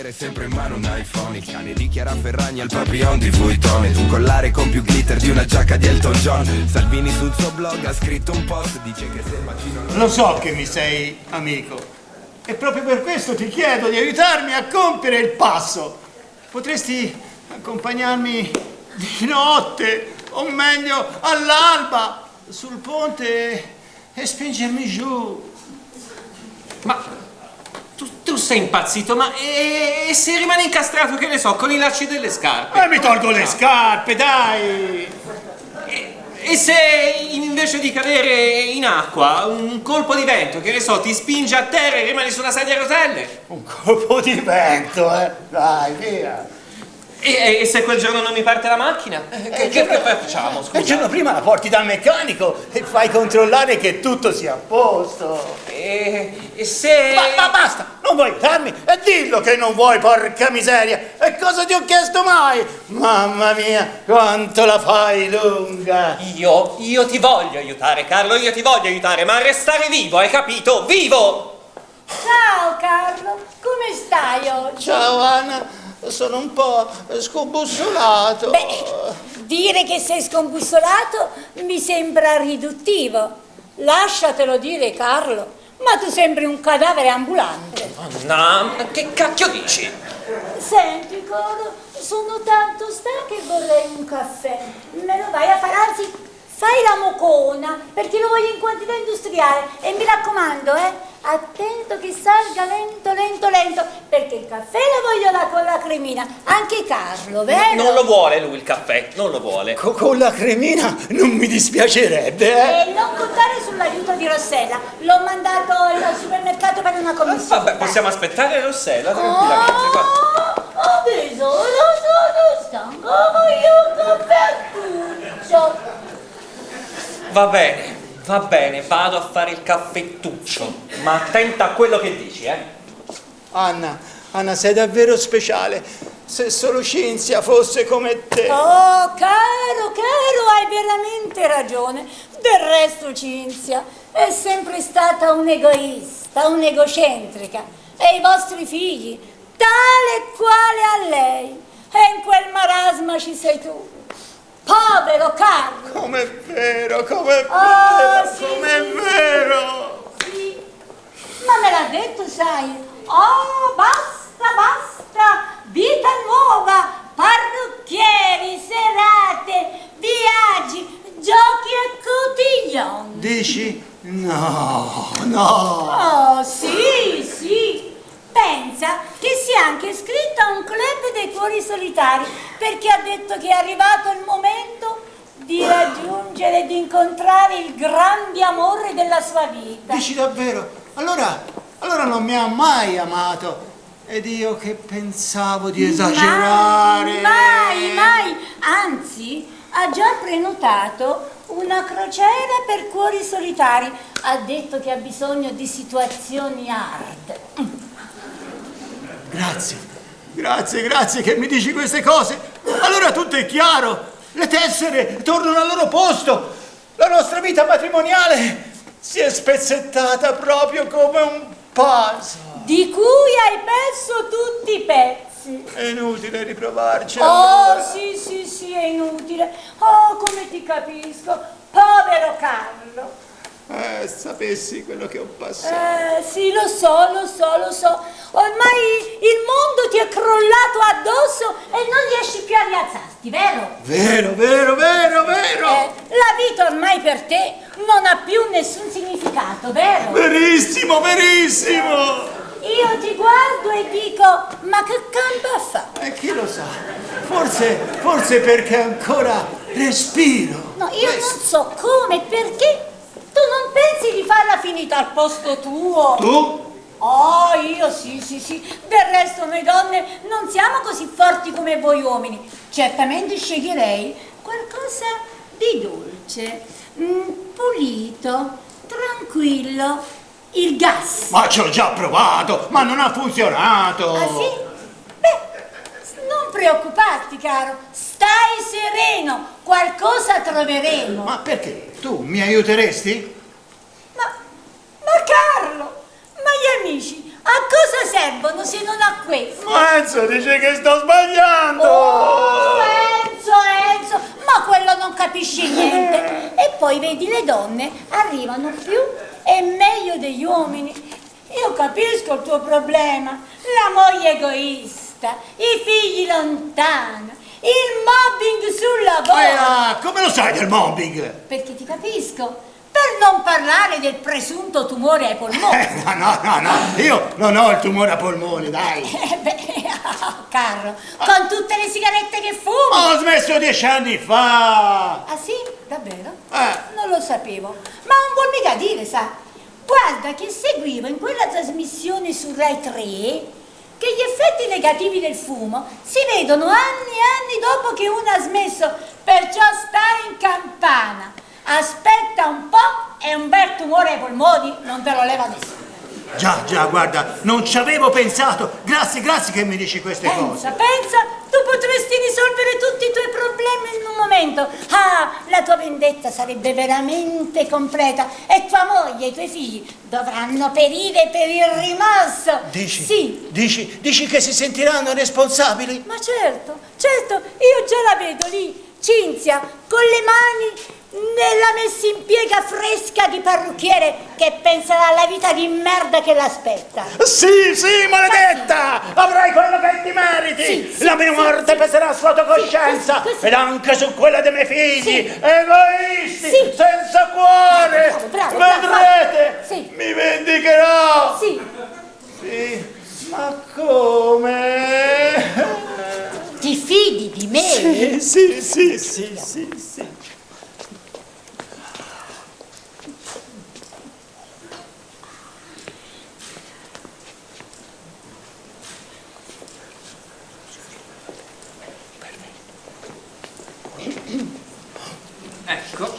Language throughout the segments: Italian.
avere sempre in mano un iPhone. Il cane di Chiara Ferragni al papillon di Vuitton ed un collare con più glitter di una giacca di Elton John. Salvini sul suo blog ha scritto un post, dice che se il vaccino non... Lo so che mi sei amico e proprio per questo ti chiedo di aiutarmi a compiere il passo. Potresti accompagnarmi di notte, o meglio all'alba, sul ponte e spingermi giù. Ma tu sei impazzito, ma e se rimane incastrato, che ne so, con i lacci delle scarpe? Mi tolgo le scarpe, dai! E se invece di cadere in acqua, un colpo di vento, che ne so, ti spinge a terra e rimani su una sedia a rotelle? Un colpo di vento, dai, via! E se quel giorno non mi parte la macchina? Che facciamo, scusa? Il giorno prima la porti dal meccanico e fai controllare che tutto sia a posto. E se... Ma basta, non vuoi aiutarmi? E dillo che non vuoi, porca miseria! E cosa ti ho chiesto mai? Mamma mia, quanto la fai lunga! Io ti voglio aiutare, Carlo, io ti voglio aiutare, ma a restare vivo, hai capito? Vivo! Ciao Carlo, come stai oggi? Ciao Anna, sono un po' scombussolato. Beh, dire che sei scombussolato mi sembra riduttivo. Lasciatelo dire, Carlo, ma tu sembri un cadavere ambulante. No, che cacchio dici? Senti, Carlo, sono tanto stanca che vorrei un caffè. Me lo vai a fare, anzi, fai la mocona, perché lo voglio in quantità industriale. E mi raccomando, attento che salga lento, lento, lento, perché il caffè lo voglio con la cremina. Anche Carlo, vero? Non lo vuole lui il caffè, non lo vuole. Con la cremina non mi dispiacerebbe, E non contare sull'aiuto di Rossella. L'ho mandato al supermercato per una commissione. Vabbè, possiamo aspettare Rossella tranquillamente, guarda. Adesso sono stanco, voglio un caffettuccio. Va bene, vado a fare il caffettuccio, ma attenta a quello che dici, Anna, sei davvero speciale. Se solo Cinzia fosse come te. Oh, caro, hai veramente ragione. Del resto Cinzia è sempre stata un'egoista, un'egocentrica. E i vostri figli, tale e quale a lei. E in quel marasma ci sei tu. Povero Carlo! Com'è vero, Sì, com'è sì, vero! Sì, ma me l'ha detto, sai? Oh, basta! Vita nuova, parrucchieri, serate, viaggi, giochi e cotillon. Dici? No! Oh, sì! Pensa che sia anche iscritto a un club dei cuori solitari, perché ha detto che è arrivato il momento di raggiungere e di incontrare il grande amore della sua vita. Dici davvero? Allora non mi ha mai amato. Ed io che pensavo di esagerare. Mai! Anzi, ha già prenotato una crociera per cuori solitari. Ha detto che ha bisogno di situazioni hard. Grazie che mi dici queste cose. Allora tutto è chiaro. Le tessere tornano al loro posto. La nostra vita matrimoniale si è spezzettata proprio come un puzzle. Di cui hai perso tutti i pezzi. È inutile riprovarci. Oh, allora. sì, è inutile. Oh, come ti capisco. Povero Carlo. Sapessi quello che ho passato. Sì, lo so. Ormai il mondo ti è crollato addosso e non riesci più a rialzarti, vero? Vero. La vita ormai per te non ha più nessun significato, vero? Verissimo. Io ti guardo e dico, ma che campa fa? E chi lo sa? Forse perché ancora respiro. No, io non so come, perché tu non pensi di farla finita al posto tuo? Tu? Oh, io sì. Del resto noi donne non siamo così forti come voi uomini. Certamente sceglierei qualcosa di dolce, pulito, tranquillo. Il gas. Ma ci ho già provato, ma non ha funzionato. Ah sì? Beh, non preoccuparti, caro. Stai sereno, qualcosa troveremo. Ma perché? Tu mi aiuteresti? Ma Carlo, ma gli amici A cosa servono se non a questo? Ma Enzo dice che sto sbagliando! Oh, Enzo, ma quello non capisce niente. E poi vedi, le donne arrivano più e meglio degli uomini. Io capisco il tuo problema, la moglie egoista, i figli lontano, il mobbing sul lavoro. Come lo sai del mobbing? Perché ti capisco. Per non parlare del presunto tumore ai polmoni. No, io non ho il tumore ai polmoni, dai. Carlo, con tutte le sigarette che fumi. Ho smesso 10 anni fa. Ah sì? Davvero? Eh. Non lo sapevo. Ma non vuol mica dire, sa. Guarda che seguivo in quella trasmissione su Rai 3 che gli effetti negativi del fumo si vedono anni e anni dopo che uno ha smesso, perciò stai in campana. Aspetta un po' e un bel tumore ai polmoni non te lo leva nessuno. Già, guarda, non ci avevo pensato. Grazie che mi dici queste cose. Pensa, tu potresti risolvere tutti i tuoi problemi in un momento. La tua vendetta sarebbe veramente completa e tua moglie e i tuoi figli dovranno perire per il rimosso. Dici? Sì. Dici che si sentiranno responsabili? Ma certo, io già la vedo lì, Cinzia, con le mani nella messa in piega fresca di parrucchiere che penserà alla vita di merda che l'aspetta. Sì, maledetta! Avrai quello che ti meriti! Sì, la mia morte peserà sulla tua coscienza così. ed anche su quella dei miei figli! Sì. Egoisti! Sì. Senza cuore! Bravo, Vedrete! sì. Mi vendicherò! Sì. Sì, ma come? Ti fidi di me? Sì. Ecco.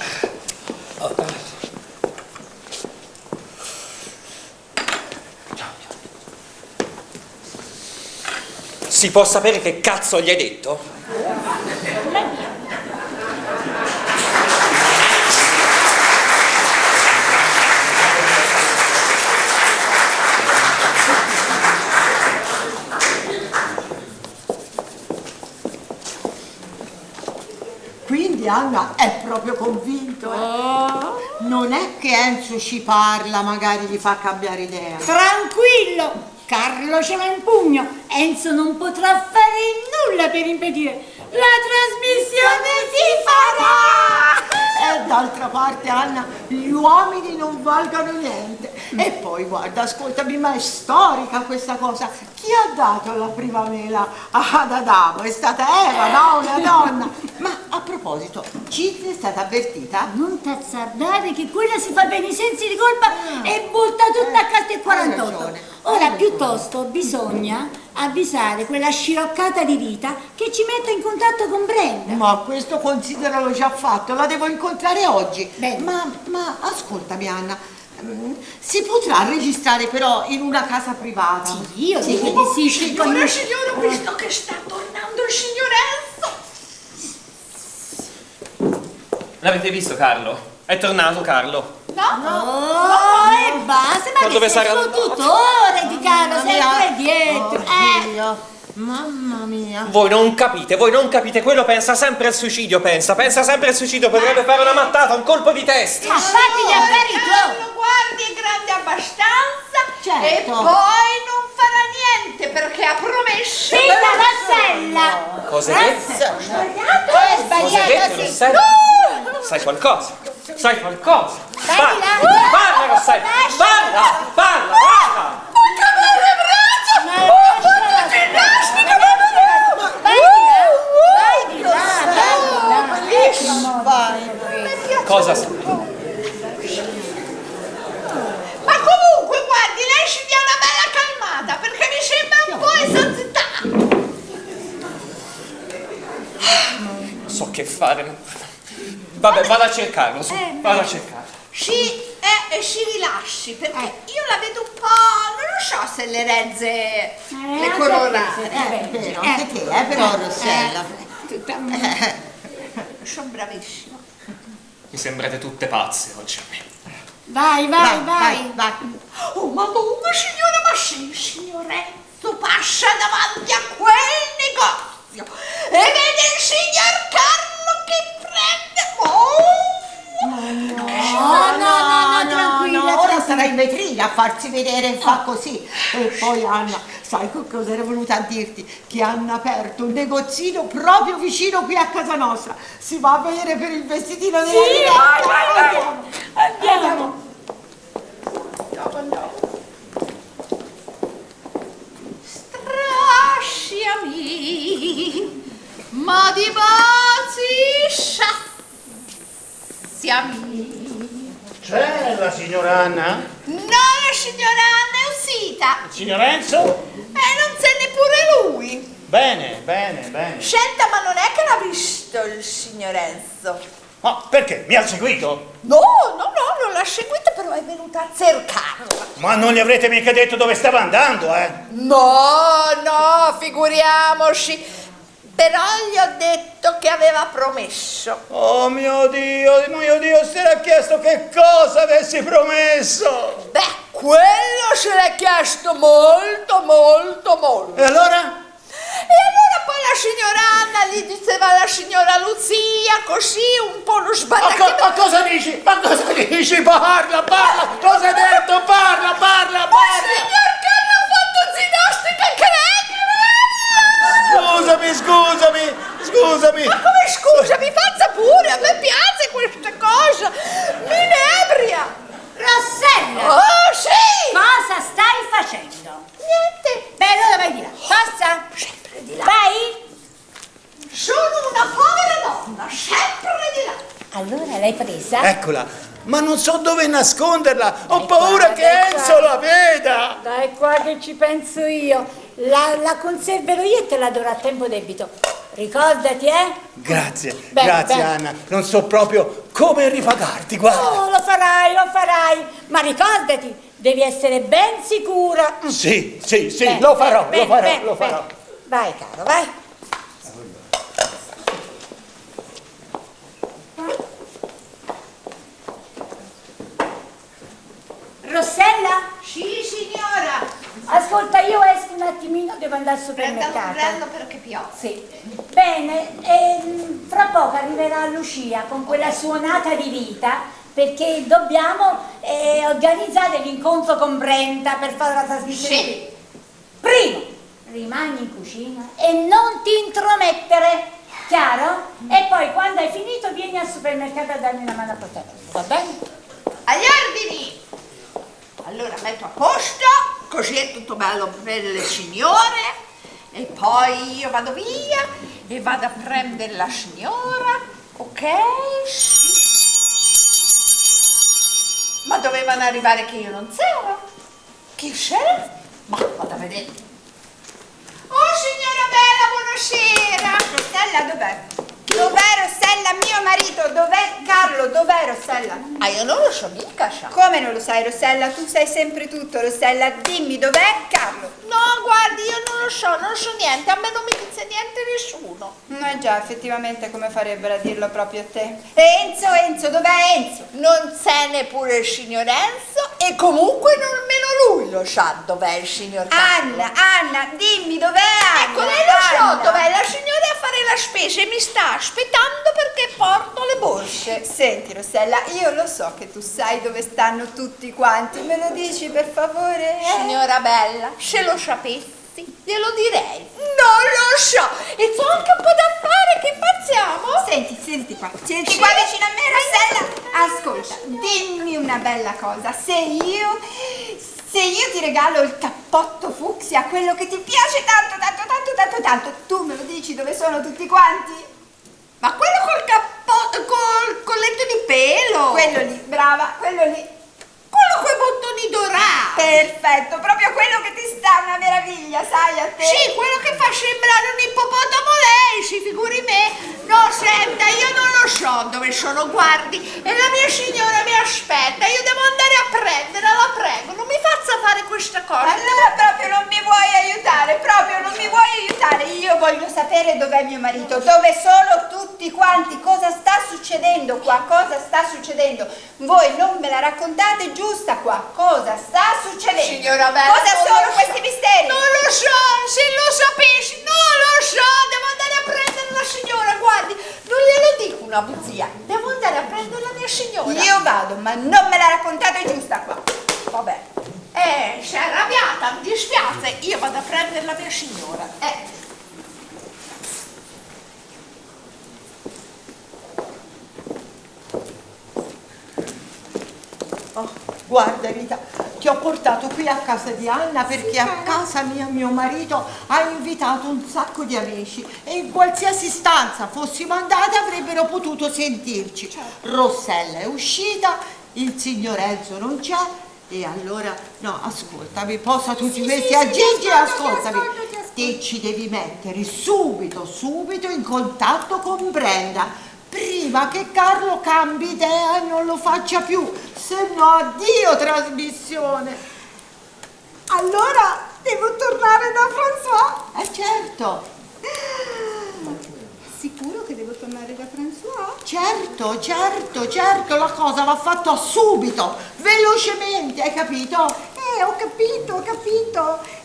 Si può sapere che cazzo gli hai detto? Quindi Anna è proprio convinto, Non è che Enzo ci parla, magari gli fa cambiare idea. Tranquillo, Carlo ce l'ha in pugno. Enzo non potrà fare nulla per impedire. La trasmissione si farà! E d'altra parte, Anna, gli uomini non valgono niente. E poi, guarda, ascoltami, ma è storica questa cosa. Chi ha dato la prima mela ad Adamo? È stata Eva, no? Una donna. Ma a proposito, Cinzia è stata avvertita? Non t'azzardare che quella si fa bene i sensi di colpa e butta tutta a casa il 48. Ora piuttosto bisogna avvisare quella sciroccata di Rita che ci metta in contatto con Brenda. Ma questo consideralo già fatto, la devo incontrare oggi. Bene. Ma ascoltami, Anna, si potrà registrare però in una casa privata? Sì, io dico di sì. Signora, ho visto che sta tornando il signor Enzo. L'avete visto Carlo? È tornato Carlo. Oh, e basta, ma dove che sei sarà il suo tutore di Carlo, sempre dietro. Dio. Mamma mia. Voi non capite, quello pensa sempre al suicidio, pensa sempre al suicidio, potrebbe fare una mattata, un colpo di testa. Ma fatti gli affari tuoi. Lo guardi, è grande abbastanza. Certo. E poi non farà niente perché ha promesso. Zitta, Rossella! Cosa hai detto? È Cosa hai detto, sbagliato, sì. Rossella? Sai qualcosa? Vai di là. Parla, Rossella! Parla! Non cambiare le braccia! Vai di là. Cosa? Ma comunque, guardi, lei ci dia una bella calmata perché mi sembra un po' esagitato. Non so che fare. Vabbè, vado a cercarlo, su. Vado a cercarlo. Si rilasci perché io la vedo un po', non lo so se le rezze le colorate. Vero, anche te, però, Rossella. Sono bravissima. Mi sembrate tutte pazze oggi a me. Vai. Oh, madonna, signora, ma sì, signoretto passa davanti a quel negozio e vede il signor Carlo che prende... No, tranquilla. Ora sarà in vetrina a farsi vedere e fa così. E poi Anna, sai cosa ero venuta a dirti? Che hanno aperto un negozino proprio vicino qui a casa nostra. Si va a vedere per il vestitino della Vai. Andiamo. Strasciami, ma di bazzi sciassiami. C'è la signora Anna? No, la signora Anna è uscita. Il signor Enzo? Non c'è neppure lui. Bene. Scelta, ma non è che l'ha visto il signor Enzo. Ma perché? Mi ha seguito? No, non l'ha seguita, però è venuta a cercarla. Ma non gli avrete mica detto dove stava andando, eh? No, figuriamoci. Però gli ho detto che aveva promesso. Oh mio Dio, si era chiesto che cosa avessi promesso. Beh, quello se l'è chiesto molto. E allora? E allora poi la signora Anna gli diceva alla signora Lucia, così un po' lo sbatacchino. Ma cosa dici? Parla! Cosa hai detto? Parla! Ma il signor Carlo ha fatto ginnastica Scusami! Ma come scusami? Faccia pure, a me piace questa cosa! Mi inebria! Rossella! Oh, sì! Cosa stai facendo? Niente! Beh, allora vai di là. Forza! Sempre di là! Vai! Sono una povera donna, sempre di là! Allora l'hai presa? Eccola! Ma non so dove nasconderla! Ho Dai paura qua, che dai qua. Enzo la veda! Dai qua che ci penso io. La conserverò io e te la darò a tempo debito. Ricordati, eh? Grazie, Bene, grazie bene. Anna. Non so proprio come ripagarti, guarda. Oh, lo farai. Ma ricordati, devi essere ben sicura. Sì, Bene, lo farò. bene. Vai, caro, vai. Rossella? Sì, signora! Ascolta, io esco un attimino, devo andare al supermercato. Prendo perché piove. Sì. Bene, fra poco arriverà Lucia con quella suonata di vita perché dobbiamo organizzare l'incontro con Brenta per fare la trasmissione. Sì. Primo, rimani in cucina e non ti intromettere, chiaro? E poi quando hai finito vieni al supermercato a darmi una mano a portare. Va bene? Agli ordini! Allora metto a posto, così è tutto bello per le signore, e poi io vado via e vado a prendere la signora, ok? Ma dovevano arrivare che io non c'ero? Chi c'era? Ma vado a vedere. Oh signora bella, buonasera! Rossella dov'è? Dov'è Rossella, mio marito? Dov'è Carlo? Dov'è Rossella? Ah, io non lo so mica, sa. Come non lo sai, Rossella? Tu sai sempre tutto, Rossella. Dimmi, dov'è Carlo? No, guardi, io non so niente, a me non mi dice niente nessuno. Già, effettivamente come farebbero a dirlo proprio a te? Enzo, dov'è Enzo? Non c'è neppure il signor Enzo e comunque nemmeno lui lo sa dov'è il signor Carlo. Anna, dimmi, dov'è Anna? Ecco, lei lo so Anna. dov'è, la signora a fare la spesa e mi sta aspettando perché porto le borse. Senti, Rossella, io lo so che tu sai dove stanno tutti quanti. Me lo dici, per favore? Signora bella, se lo sapessi, glielo direi. Non lo so, e c'ho anche un po' da fare, che facciamo? Senti qua vicino a me, Rossella. Ascolta, dimmi una bella cosa. Se io ti regalo il cappotto fucsia, quello che ti piace tanto, tu me lo dici dove sono tutti quanti? Ma quello col cappotto, col colletto di pelo. Quello lì, brava, quello lì. Quello coi bottoni dorati. Perfetto, proprio quello che ti sta una meraviglia, sai, a te. Sì, quello che fa sembrare un ippopotamo lei, si figuri me. No, senta, io non lo so dove sono, guardi, e la mia signora mi aspetta, io devo andare a prenderla, la prego, non mi faccia fare questa cosa. Allora proprio non mi vuoi aiutare, io voglio sapere dov'è mio marito, dove sono tutti quanti, cosa sta succedendo qua, cosa sta succedendo. Voi non me la raccontate giusta qua, cosa sta succedendo? Signora Bella, cosa sono questi misteri? Non lo so, se lo sapessi, non lo so, devo andare a prendere la signora, guardi, non glielo dico una bugia, devo andare a prendere la mia signora. Io vado, ma non me la raccontate giusta qua. Vabbè. Si è arrabbiata, mi dispiace, io vado a prendere la mia signora. Oh, guarda Rita, ti ho portato qui a casa di Anna perché a casa mia mio marito ha invitato un sacco di amici e in qualsiasi stanza fossimo andate avrebbero potuto sentirci. Rossella è uscita, il signor Enzo non c'è e allora, no, ascoltami, posa tutti questi aggeggi e ascoltami. Te ci devi mettere subito in contatto con Brenda prima che Carlo cambi idea e non lo faccia più, se no addio trasmissione. Allora devo tornare da François? Certo. Sicuro che devo tornare da François? Certo, la cosa va fatta subito, velocemente, hai capito? Ho capito.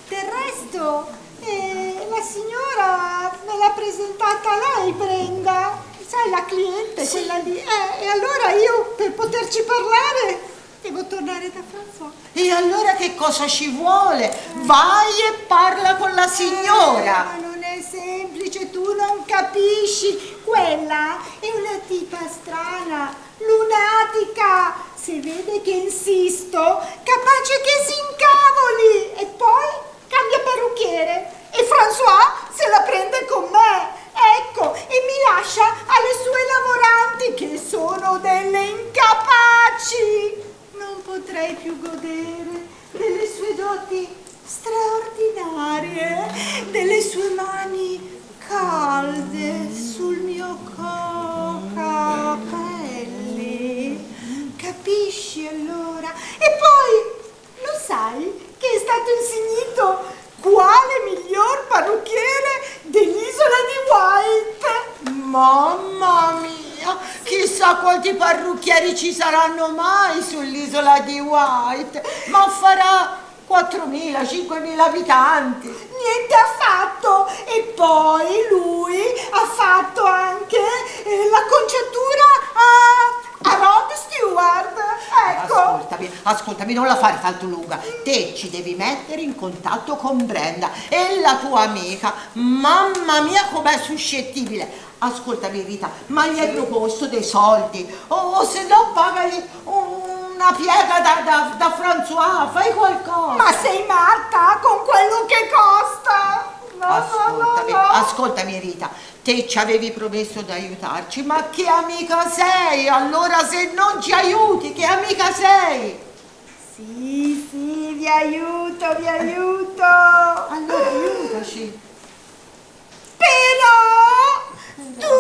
Del resto, la signora me l'ha presentata lei, Brenda. Sai, la cliente, sì. Quella lì. E allora io, per poterci parlare, devo tornare da François. E allora che cosa ci vuole? Vai e parla con la signora. Ma non è semplice, tu non capisci. Quella è una tipa strana, lunatica. Se vede che insisto, capace che si incavoli. E poi cambia parrucchiere. E François se la prende con me. Ecco, e mi lascia alle sue lavoranti che sono delle incapaci. Non potrei più godere delle sue doti straordinarie, delle sue mani calde sul mio capelli. Capisci allora? E poi, lo sai che è stato insignito quale miglior parrucchiere dell'isola di White? Mamma mia, chissà quanti parrucchieri ci saranno mai sull'isola di White, ma farà 4.000, 5.000 abitanti. Niente affatto. E poi lui ha fatto anche l'acconciatura a Rod Stewart. Ecco. Ascoltami, non la fare tanto lunga. Te ci devi mettere in contatto con Brenda e la tua amica. Mamma mia com'è suscettibile. Ascoltami Rita, ma gli hai proposto dei soldi? O se no pagali una piega da François, fai qualcosa. Ma sei matta con quello che costa? Ascoltami Rita, te ci avevi promesso di aiutarci, ma che amica sei? Allora se non ci aiuti, che amica sei? Sì, vi aiuto. Allora aiutaci. Però tu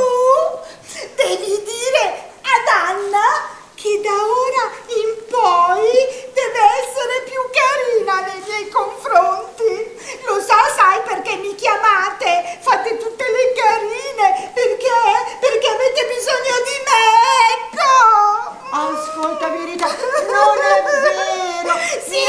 devi dire ad Anna che da ora in poi deve essere più carina nei miei confronti. Lo sai perché mi chiamate, fate tutte le carine, perché avete bisogno di me, ecco. Ascoltami Rita, non è vero. Sì, è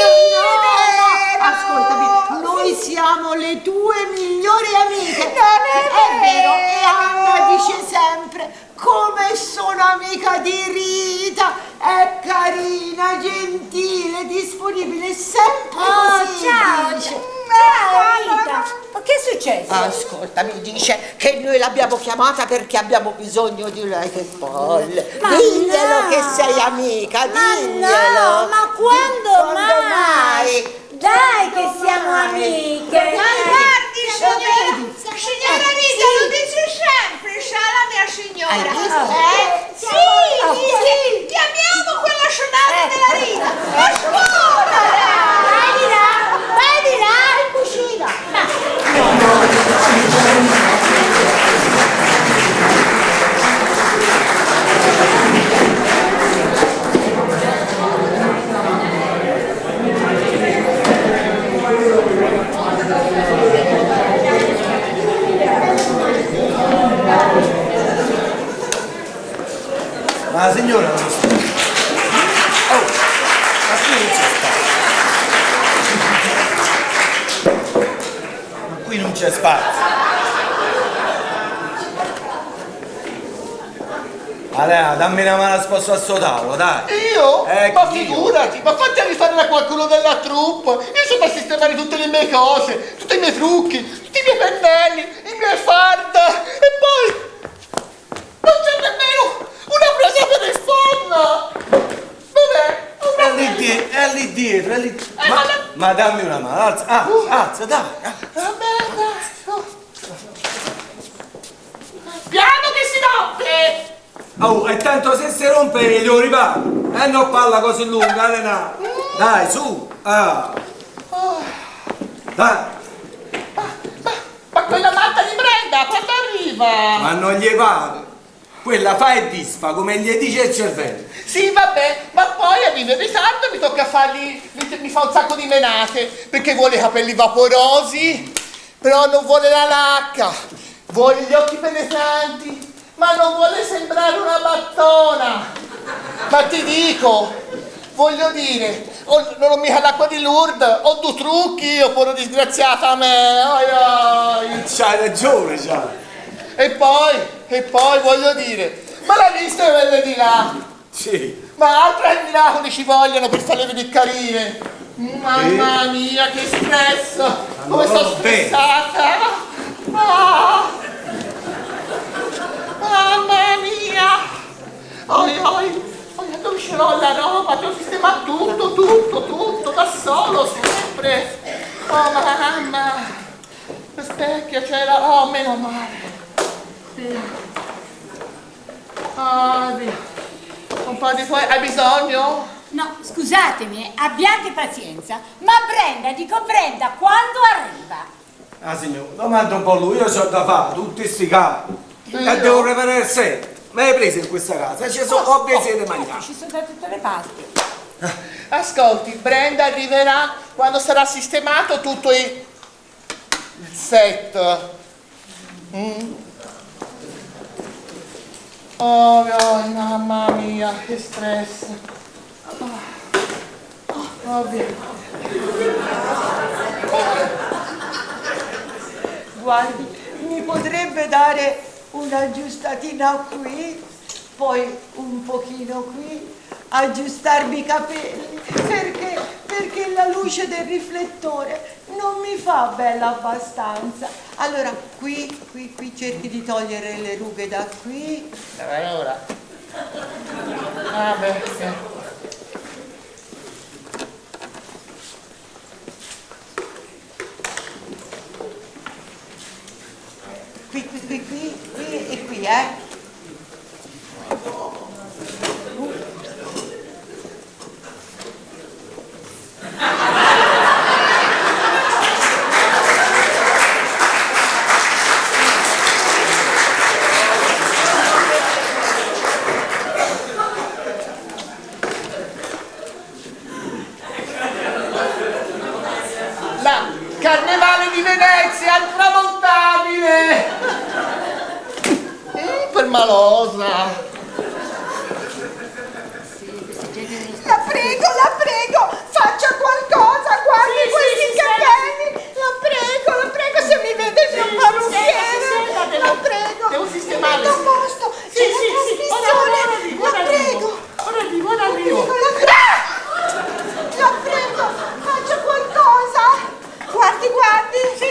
vero. Ascoltami, noi siamo le tue migliori amiche. Non è vero. E Anna dice sempre come sono amica di Rita, è carina, gentile, disponibile, sempre così. Ciao Rita, ma che è successo? Ascoltami, dice che noi l'abbiamo chiamata perché abbiamo bisogno di lei. Che palle. Ma Diglielo no. che sei amica, Ma diglielo. no, ma quando mai? Dai che siamo amiche. Guardi signora Rita, lo dice sempre, sa la mia signora. Hai visto? Sì, chiamiamo quella sonata della Rita. La scuola! Vai di là, in cucina. Alea, dammi una mano a spostare sto tavolo, dai. Io? Ma Dio. figurati, ma fatti rifare da qualcuno della troupe. Io sono per sistemare tutte le mie cose, tutti i miei trucchi, tutti i miei pennelli, i miei fard. E poi non c'è nemmeno una presa per il phon. Dov'è? È lì dietro, è lì dietro. Ma dammi una mano, alza, dai. Vabbè, dai. Piano che si rompe! Oh, e tanto se si rompe glielo riparo. E non parla così lunga, Elena. Dai, su. Dai. Ma quella matta di Brenda, quando arriva? Ma non gli pare. Quella fa e disfa, come gli dice il cervello. Sì, vabbè, ma poi arriva in ritardo e mi tocca fargli, mi fa un sacco di menate, perché vuole i capelli vaporosi, però non vuole la lacca, vuole gli occhi penetranti, ma non vuole sembrare una battona. Ma ti dico, voglio dire, non ho mica l'acqua di Lourdes, ho due trucchi io, pure disgraziata a me, C'hai ragione, c'hai. E poi voglio dire, ma l'hai visto quelle di là? Sì. Ma altre miracoli ci vogliono per farle vedere carine. Mamma mia, che stress! Come sto stressata! Mamma mia! Dove ce l'ho la roba? Devo sistemare tutto, da solo, sempre! Oh mamma! Lo specchio c'era, oh meno male! Via. Un po' di fuori, hai bisogno? No, scusatemi, abbiate pazienza, ma Brenda, quando arriva? Ah signor, domanda un po' lui, io c'ho da fare, tutti sti capi. E devo preparare il set. Me l'hai preso in questa casa, ci sono coppie e siete mangiati. Ci sono da tutte le parti. Ascolti, Brenda arriverà quando sarà sistemato tutto il set. Oh, mamma mia, che stress. Guardi, mi potrebbe dare un'aggiustatina qui, poi un pochino qui, aggiustarmi i capelli, perché la luce del riflettore non mi fa bella abbastanza. Allora, qui cerchi di togliere le rughe da qui. Allora. Vabbè, sì. Qui e qui, La Carnevale di Venezia, il tramontabile! Permalosa! La prego, faccia qualcosa, guardi questi capelli! La prego, se mi vede il mio parrucchiere! La prego! Devo sistemare! A posto! C'è la trasmissione! La prego! Ora arrivo! La prego, faccia qualcosa! Guardi! Sì.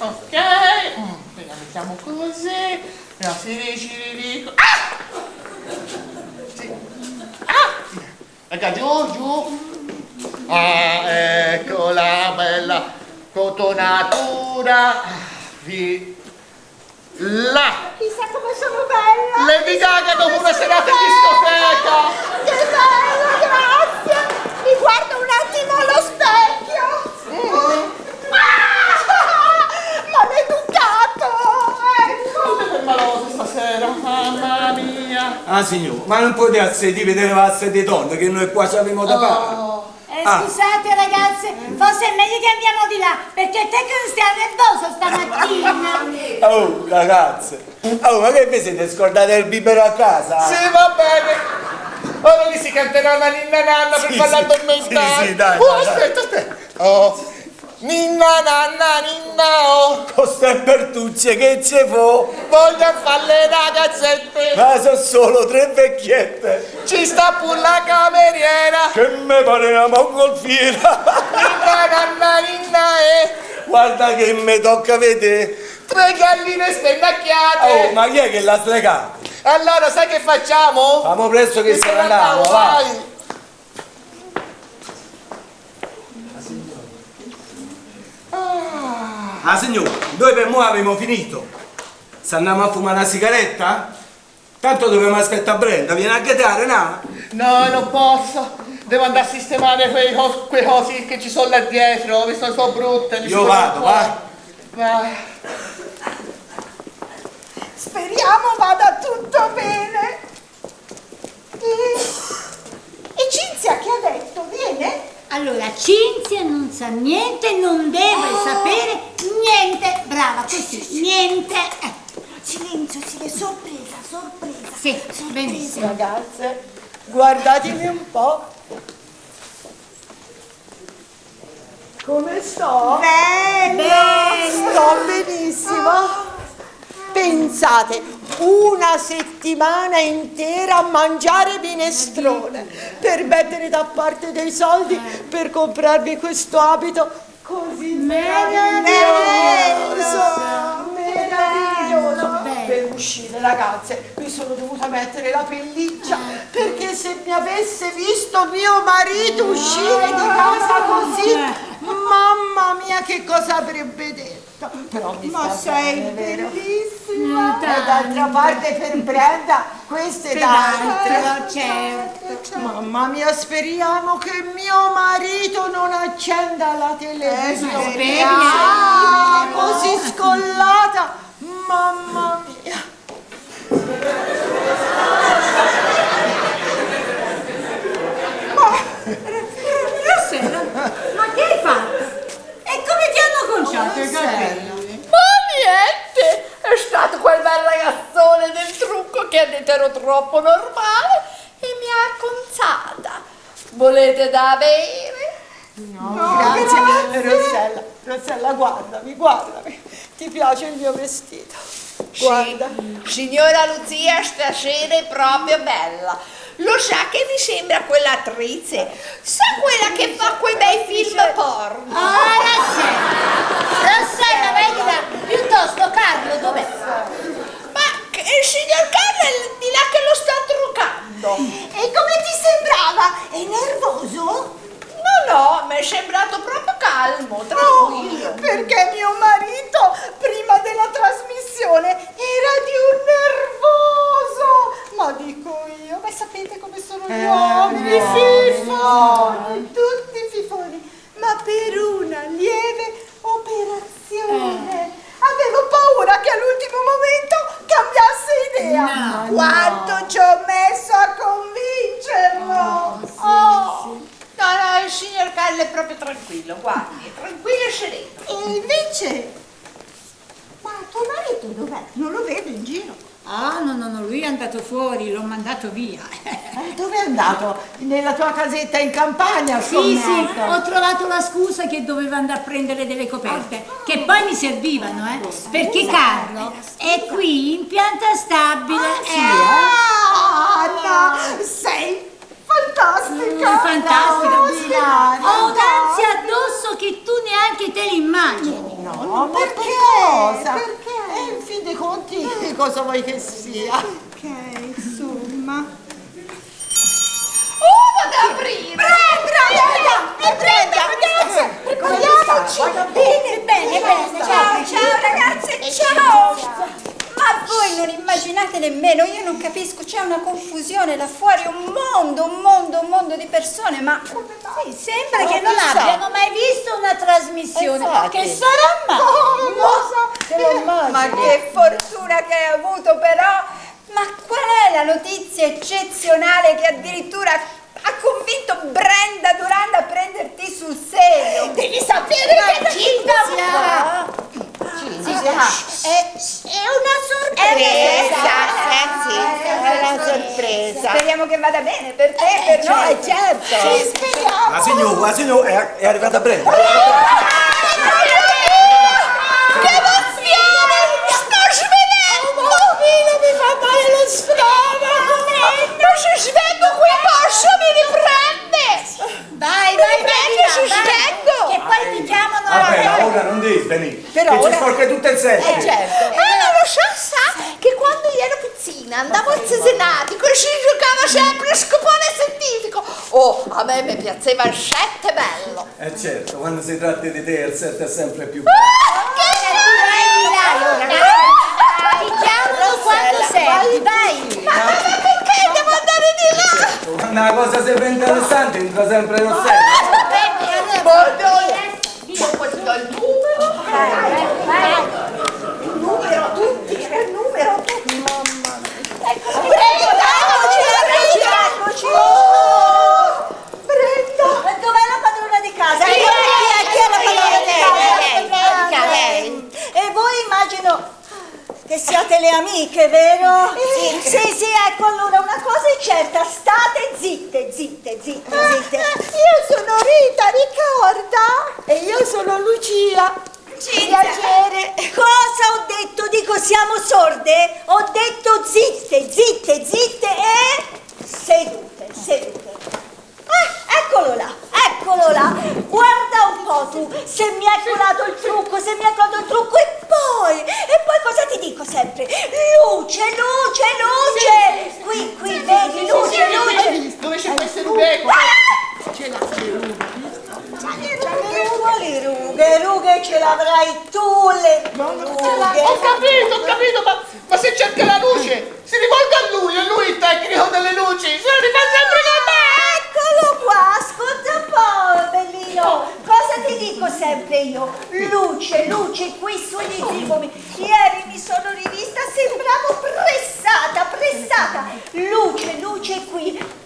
Ok, la mettiamo così, la ciririco. Sì. Raga, giù. Eccola, bella cotonatura. Là. Chissà come sono bella! Lady Gaga dopo una serata di discoteca. Che bello, grazie! Mi guardo un attimo allo specchio! Maleducato! Ecco! Che maloso stasera, mamma mia! Ah signor, ma non potete di vedere le vasse di tonno che noi qua ci abbiamo da fare. Scusate ragazze, forse è meglio che andiamo di là, perché te che non stai nervoso stamattina. Oh ragazze, ma che vi siete scordate il bibero a casa? Sì, va bene! Ora lì si canterà una ninna nanna per farla addormentare. Sì, dai. Aspetta. Oh. Ninna nanna ninna oh. Ste Bertucci che ci fa? Voglio fare le ragazzette. Ma sono solo 3 vecchiette. Ci sta pure la cameriera. Che me pare una mongolfiera. Guarda che mi tocca vedere. 3 galline spennacchiate. Oh, ma chi è che l'ha slegato? Allora sai che facciamo? Famo presto che se ne andiamo, va. vai. Ah signore, noi per mo' abbiamo finito. Se andiamo a fumare una sigaretta? Tanto dobbiamo aspettare Brenda, vieni a ghetare, no? No, non posso. Devo andare a sistemare quei cosi che ci sono là dietro, mi sono brutte. Io vado, vai. Vai. Speriamo vada tutto bene. E Cinzia che ha detto? Viene? Allora, Cinzia non sa niente, non deve sapere niente. Brava, così, niente. Silenzio, sorpresa, sorpresa. Sì, benissimo. Ragazze, guardatemi un po'. Come sto? Bella! Sto benissimo. Pensate, una settimana intera a mangiare minestrone per mettere da parte dei soldi per comprarmi questo abito così meraviglioso. Per uscire, ragazze, mi sono dovuta mettere la pelliccia perché se mi avesse visto mio marito uscire di casa così, mamma mia, che cosa avrebbe detto? Però mi Ma sta sei bene, vero? bellissima! E d'altra parte per Brenda queste d'altre. Certo. Mamma mia, speriamo che mio marito non accenda la televisione. speriamo. Così scollata, mamma mia. Rossella, ma che hai fatto? E come ti hanno conciato i capelli? Ma niente, è stato quel bel ragazzone del trucco che ha detto ero troppo normale e mi ha conciata. Volete da bere? No, grazie. Rossella, guardami. Ti piace il mio vestito? Guarda. Signora Lucia, stasera è proprio bella. Lo sa che mi sembra quell'attrice? Sa quella che fa quei bei film porno? Rossella, vai di là. Piuttosto, Carlo, dov'è? Ma il signor Carlo è di là che lo sta truccando. E come ti sembrava? È nervoso? No, mi è sembrato proprio calmo, tranquillo. Perché mio marito prima della trasmissione era di un nervoso. Ma dico io, ma sapete come sono gli uomini? Fifoni, tutti fifoni. Ma per una lieve operazione. Avevo paura che all'ultimo momento cambiasse idea. Quanto ci ho messo a convincerlo. No, il signor Carlo è proprio tranquillo, guardi, è tranquillo e sereno. E invece, ma tuo marito dov'è? Non lo vedo in giro. Ah, no, lui è andato fuori, l'ho mandato via. Dove è andato? Nella tua casetta in campagna? Sì, ho trovato la scusa che doveva andare a prendere delle coperte, che poi mi servivano, perché Carlo è qui in pianta stabile. Anna, sei fantastica! Fantastica! Straordinaria. Ho un'ansia addosso che tu neanche te l'immagini. No, ma per cosa? Perché? In fin dei conti, cosa vuoi che sia? Ok, insomma. Vado ad aprire! Brenda, ragazzi, prepariamoci! Bene. Ciao ragazze, ciao! Ma voi non immaginate nemmeno, io non capisco, c'è una confusione là fuori, un mondo di persone, ma come mai? Sembra che non abbiano mai visto una trasmissione. Che sarà mai? Ma che fortuna che hai avuto però! Ma qual è la notizia eccezionale che addirittura ha convinto Brenda Durand a prenderti sul serio? Devi sapere che Cinzia! è una sorpresa. È una sorpresa. Speriamo che vada bene per te e per noi. Certo. Ci speriamo. La signora, è arrivata Brenda. Che venire. Però che ci ora- sporca tutto il set. certo. Non lo sa che quando io ero pizzina andavo al Cesenati, così giocava sempre a scopone scientifico. Oh, a me mi piaceva il set bello. Certo, quando si tratta di te il set è sempre più Diciamolo quando serve, vai! Ma perché devo andare di là? bello. Quando una cosa si fa interessante entra sempre lo set. Poi ti do il numero. Il numero tutti, il numero tutti. Mamma mia. Eccoci! Brenda! Dov'è la padrona di casa? Chi è la padrona di casa? E voi immagino che siate le amiche, vero? Sì, ecco, allora una cosa è certa, state zitte. Io sono Rita, ricorda? E io sono Lucia. Piacere. Cosa ho detto? Dico siamo sorde? Ho detto zitte e sedute. Eccolo là. Guarda un po' tu, se mi è colato il trucco e poi cosa ti dico sempre? Luce. Qui, vedi, luce. Dove c'è queste rughe? C'è la rughe ce l'avrai tu, le rughe. Ho capito, ma se cerca la luce, si rivolga a lui, è lui il tecnico delle luci, se lo rifà sempre con me! Eccolo qua, ascolta un po', bellino. Cosa ti dico sempre io? Luce, qui sugli zigomi. Ieri mi sono rivista, sembravo pressata. Luce qui.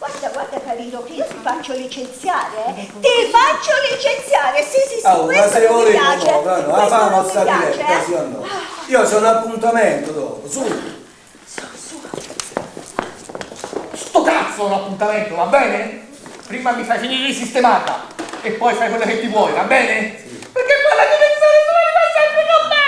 Guarda carino, che io ti faccio licenziare, Ti faccio licenziare, sì, questo mi piace. La fama sta diretta, sì o no? Io c'ho un appuntamento dopo, su. Sto cazzo un appuntamento, va bene? Prima mi fai finire di sistemata e poi fai quello che ti vuoi, va bene? Sì. Perché poi la dimensione tu la rifai sempre con me!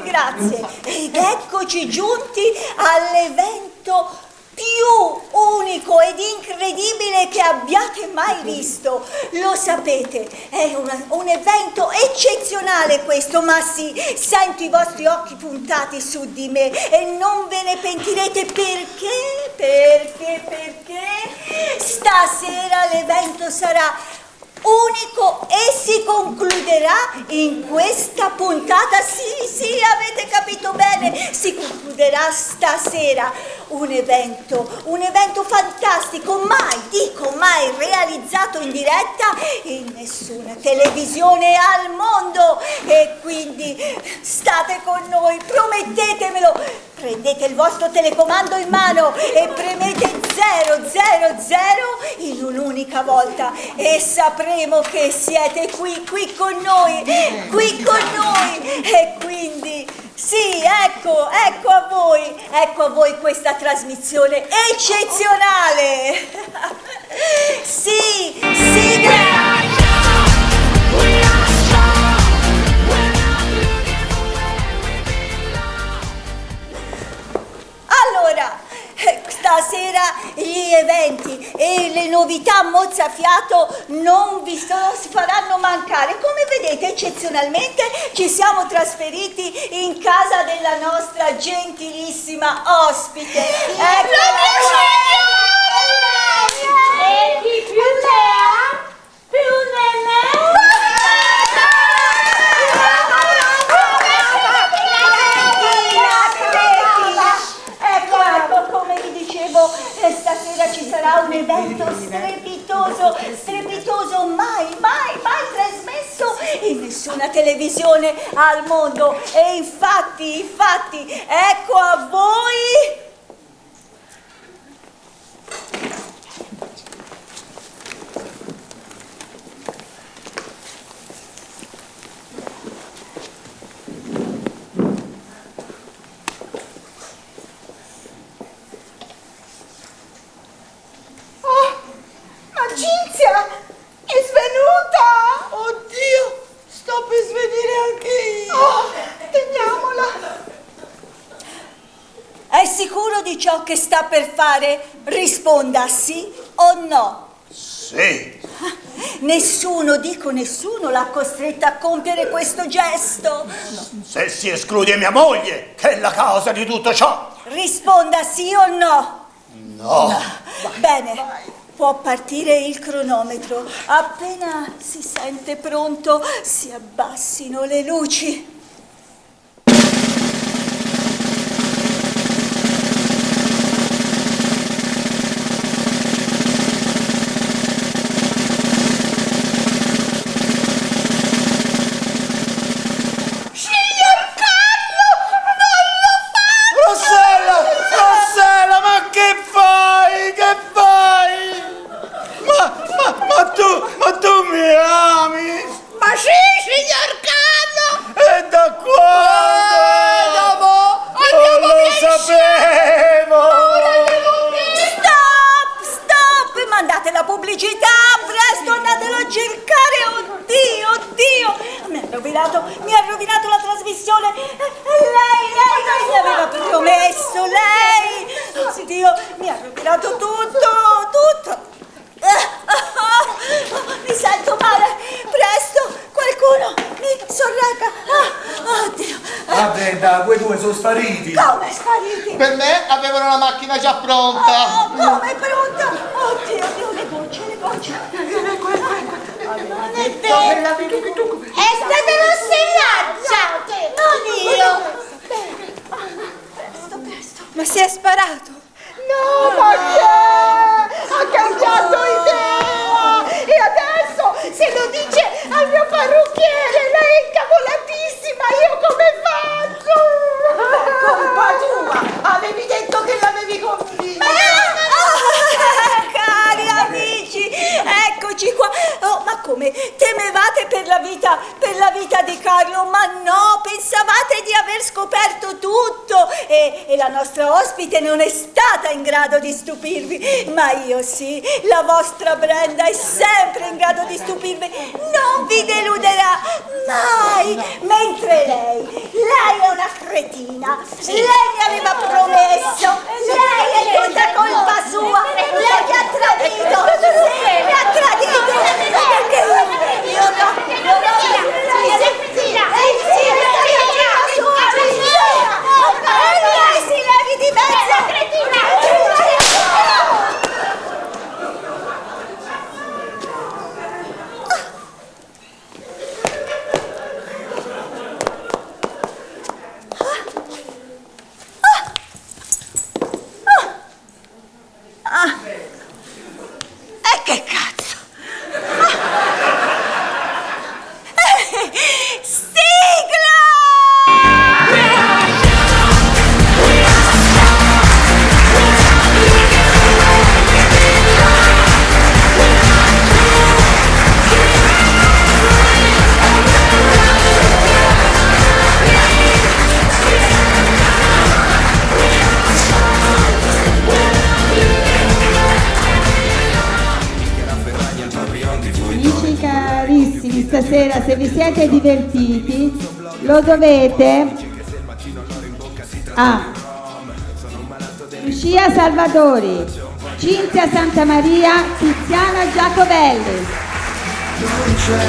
Grazie. Ed eccoci giunti all'evento più unico ed incredibile che abbiate mai visto. Lo sapete, è un evento eccezionale questo, ma sì, sento i vostri occhi puntati su di me e non ve ne pentirete perché stasera l'evento sarà unico e si concluderà in questa puntata. Sì, avete capito bene, si concluderà stasera un evento fantastico, mai realizzato in diretta in nessuna televisione al mondo. E quindi state con noi, promettetemelo. Prendete il vostro telecomando in mano e premete 000 in un'unica volta e sapremo che siete qui con noi. E quindi sì, ecco a voi questa trasmissione eccezionale. Sì, grazie. Allora, stasera gli eventi e le novità mozzafiato non vi si faranno mancare. Come vedete, eccezionalmente ci siamo trasferiti in casa della nostra gentilissima ospite. Ecco, E chi più ne ha, più ne mette. Ecco, come vi dicevo, stasera ci sarà un evento strepitoso, mai trasmesso in nessuna televisione al mondo. E infatti, ecco a voi ciò che sta per fare risponda sì o no. Sì. Nessuno, dico nessuno, l'ha costretta a compiere questo gesto. Se si esclude mia moglie, che è la causa di tutto ciò. Risponda sì o no. No. Bene, può partire il cronometro. Appena si sente pronto, si abbassino le luci. Ma tu mi ami? Ma sì, signor Carlo! E da quando? Andiamo lo sapevo! Stop! Mandate la pubblicità, presto andatelo a cercare! Oddio! Mi ha rovinato la trasmissione! Lei mi aveva promesso, lei! Oh, Dio, mi ha rovinato tutto! Mi sento male, presto, qualcuno mi sorregga. Oddio. Brenda, quei due sono spariti. Come spariti? Per me avevano la macchina già pronta. Come pronta? Oddio, le gocce. Non è vero. È stata Rossellaccia! Non io. Presto. Ma si è sparato? No, ma che? Ha cambiato idea! E adesso se lo dice al mio parrucchiere, lei è incavolatissima, io come faccio? Colpa tua! Avevi detto che l'avevi convinto! Cari amici, eccoci qua. Oh, ma come? Temevate per la vita di Carlo? Ma no, pensavate di aver scoperto tutto e la nostra ospite non è stata in grado di stupirvi, ma io sì, la vostra Brenda è sempre in grado di stupirvi, non vi deluderà mai, mentre lei è una cretina, lei mi aveva promesso, lei è tutta colpa sua, lei mi ha tradito, mi ha tradito, perché io no, lei si levi di mezzo, e che cazzo? Sigla! Amici carissimi, stasera se vi siete divertiti lo dovete a Lucia Salvadori, Cinzia Santamaria, Tiziana Giacovelli. Non c'è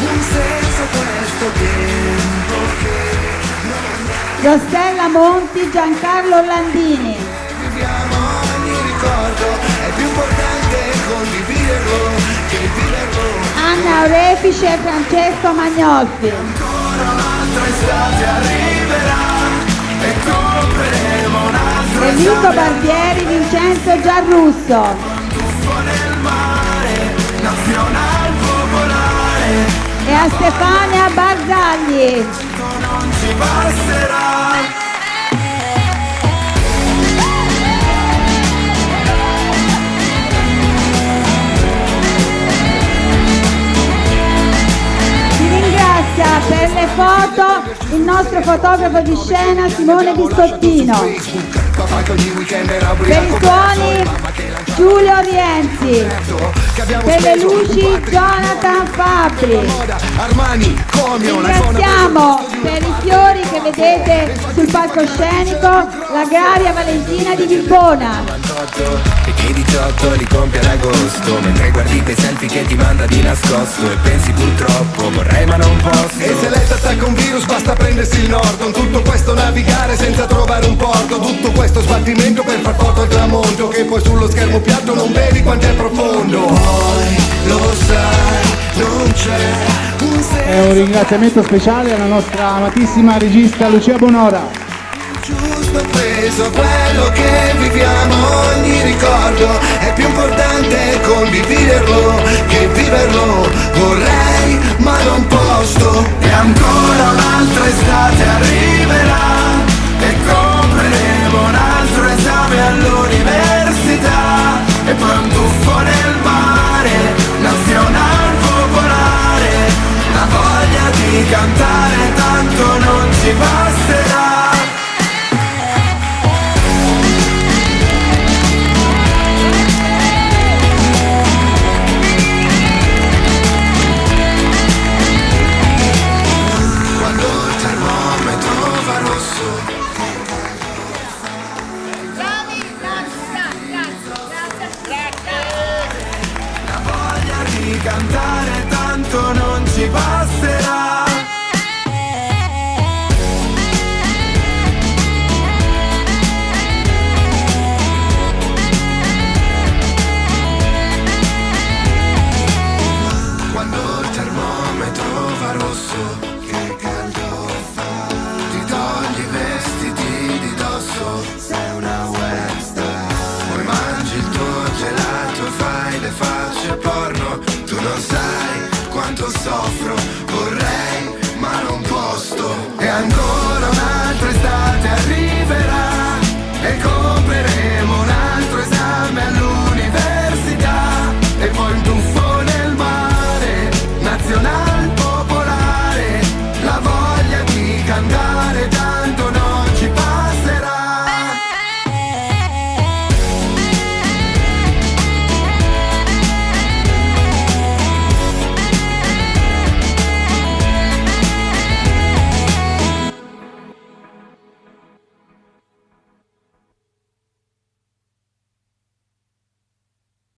un senso questo tempo che Rossella Monti, Giancarlo Orlandini. viviamo, ogni ricordo è più importante condividerlo che viverlo. Anna Orefice e Francesco Magnolfi. Ancora un'altra estate arriverà e compreremo un'altra Enrico Barbieri, Vincenzo Giarrusso. tuffo nel mare, nazional popolare. E a Stefania Barzagli. Non ci basterà. Per le foto il nostro fotografo di scena Simone Biscottino. Per i suoni Giulio Rienzi. Per le luci Jonathan Fabri. Armani, Comio, Ringraziamo per i fiori che vedete sul palcoscenico l'agraria Valentina di Vimpona. E che 18 li compie ad agosto, mentre guardi quei selfie che ti manda di nascosto e pensi purtroppo vorrei ma non posso. E se lei attacca un virus basta prendersi il Norton. Tutto questo navigare senza trovare un porto, tutto questo sbattimento per far foto al tramonto, che poi sullo schermo piatto non vedi quanto è profondo. Poi lo sai, non c'è un senso. E un ringraziamento speciale alla nostra amatissima regista Lucia Bonora. Giusto preso quello che viviamo, ogni ricordo è più importante condividerlo che viverlo. Vorrei ma non posso. E ancora un'altra estate arriverà e compreremo un altro esame all'università e poi un tuffo nel mare, nazional popolare, la voglia di cantare tanto non ci basterà. Cantare tanto non ci basta.